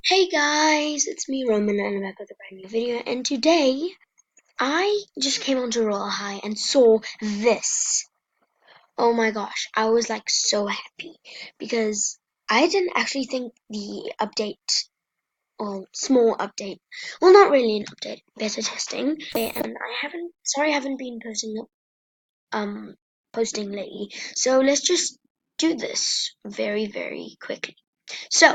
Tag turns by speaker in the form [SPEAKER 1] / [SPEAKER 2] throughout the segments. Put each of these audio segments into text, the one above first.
[SPEAKER 1] Hey guys, it's me Roman and I'm back with a brand new video, and today I just came onto Royal High and saw this. Oh my gosh, I was like so happy because I didn't actually think the update, or small update, well, not really an update, beta testing, and I haven't been posting lately, so let's just do this very quickly. So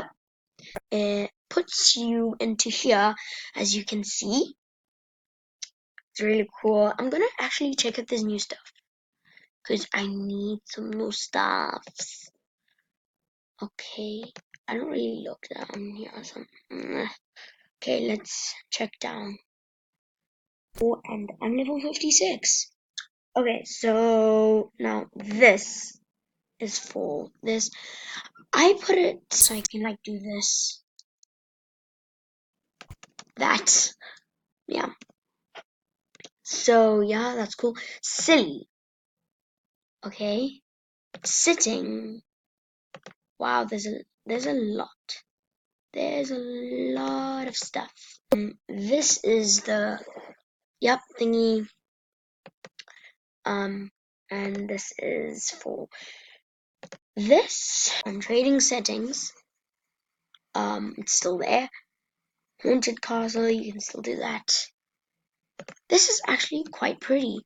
[SPEAKER 1] it puts you into here, as you can see. It's really cool. I'm gonna actually check out this new stuff because I need some new stuffs. Okay, I don't really look down here or something. Okay, let's check down. Oh, and I'm level 56. Okay, so now this is for this. I put it so I can like do this, that. Yeah. So yeah, that's cool. Silly. Okay. Sitting. Wow, there's a lot. There's a lot of stuff. This is the thingy. And this is for this. Trading settings. It's still there. Haunted castle, you can still do that. This is actually quite pretty.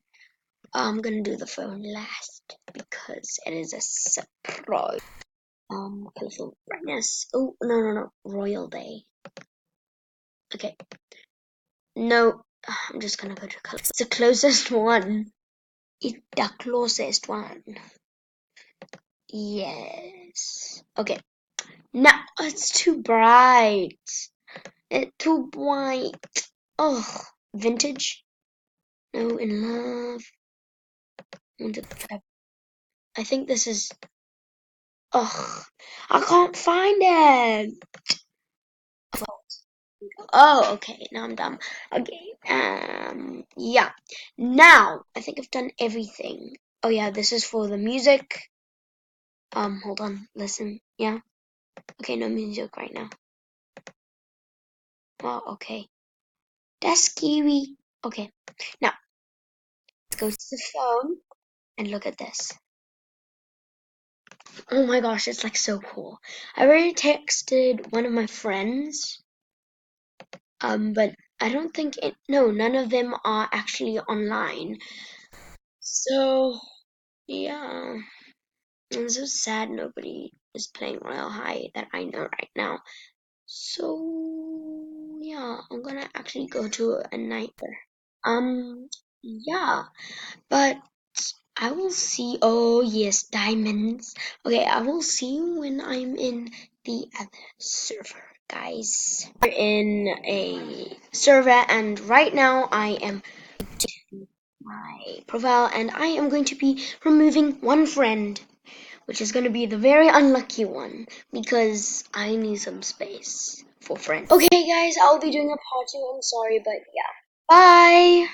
[SPEAKER 1] I'm gonna do the phone last because it is a surprise. Colorful brightness. Oh, no. Royal Day. Okay. No, I'm just gonna go to color. It's the closest one. It's the closest one. Yes. Okay. No, it's too bright. It's too bright. Oh, vintage. No, in love. I think this is. Oh, I can't find it. Oh, okay. Now I'm done. Okay. Yeah. Now I think I've done everything. Oh yeah, this is for the music. Hold on. Listen. Yeah. Okay, no music right now. Oh, okay. That's scary. Okay. Now let's go to the phone and look at this. Oh my gosh, it's like so cool. I already texted one of my friends. But I don't think it. No, none of them are actually online. So yeah. I'm so sad nobody is playing Royal High that I know right now. So yeah, I'm gonna actually go to a night there. Yeah, but I will see. Oh yes, diamonds. Okay, I will see you when I'm in the other server, guys. We're in a server, and right now I am my profile, and I am going to be removing one friend, which is going to be the very unlucky one because I need some space for friends. Okay, guys, I'll be doing a part two. I'm sorry, but yeah. Bye!